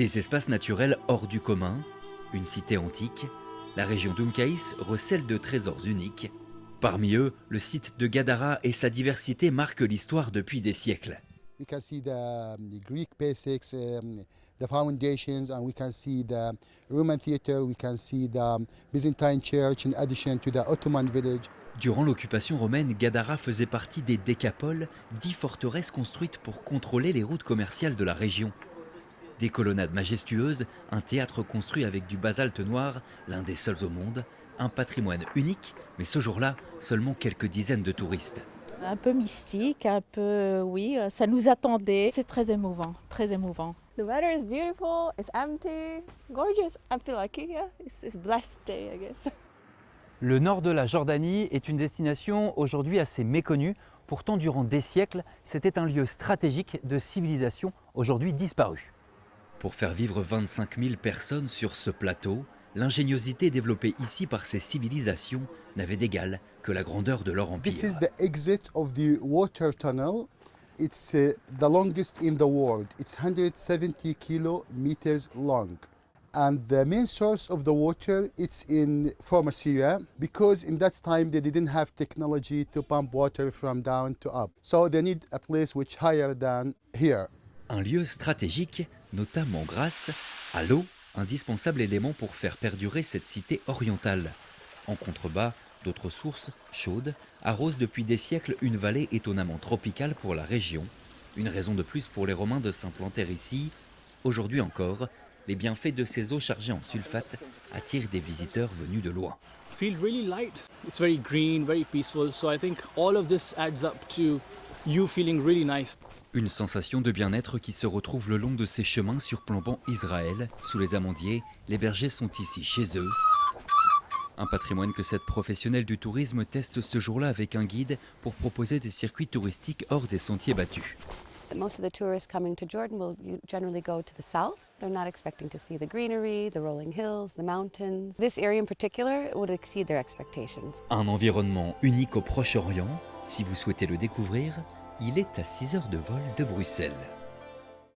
Des espaces naturels hors du commun, une cité antique, la région d'Umcaïs recèle de trésors uniques. Parmi eux, le site de Gadara et sa diversité marquent l'histoire depuis des siècles. We can see the Greek basics, the foundations, and we can see the Roman theater, we can see the Byzantine church in addition to the Ottoman village. Durant l'occupation romaine, Gadara faisait partie des décapoles, 10 forteresses construites pour contrôler les routes commerciales de la région. Des colonnades majestueuses, un théâtre construit avec du basalte noir, l'un des seuls au monde, un patrimoine unique, mais ce jour-là, seulement quelques dizaines de touristes. Un peu mystique, un peu, oui, ça nous attendait. C'est très émouvant, très émouvant. The weather is beautiful, it's empty, gorgeous. I feel lucky, yeah. It's a blessed day, I guess. Le nord de la Jordanie est une destination aujourd'hui assez méconnue. Pourtant, durant des siècles, c'était un lieu stratégique de civilisation aujourd'hui disparu. Pour faire vivre 25 000 personnes sur ce plateau, l'ingéniosité développée ici par ces civilisations n'avait d'égal que la grandeur de leur empire. This is the exit of the water tunnel. It's the longest in the world. It's 170 kilometers long. And the main source of the water, it's in former Syria, because in that time they didn't have technology to pump water from down to up. So they need a place which higher than here. Un lieu stratégique, notamment grâce à l'eau, indispensable élément pour faire perdurer cette cité orientale. En contrebas, d'autres sources, chaudes, arrosent depuis des siècles une vallée étonnamment tropicale pour la région. Une raison de plus pour les Romains de s'implanter ici. Aujourd'hui encore, les bienfaits de ces eaux chargées en sulfate attirent des visiteurs venus de loin. Feel really light. It's very green, very peaceful. So I think all of this adds up to you feeling really nice. Une sensation de bien-être qui se retrouve le long de ces chemins surplombant Israël. Sous les amandiers, les bergers sont ici chez eux. Un patrimoine que cette professionnelle du tourisme teste ce jour-là avec un guide pour proposer des circuits touristiques hors des sentiers battus. Most of the tourists coming to Jordan will generally go to the south. They're not expecting to see the greenery, the rolling hills, the mountains. This area in particular would exceed their expectations. Un environnement unique au Proche-Orient. Si vous souhaitez le découvrir, il est à 6 heures de vol de Bruxelles.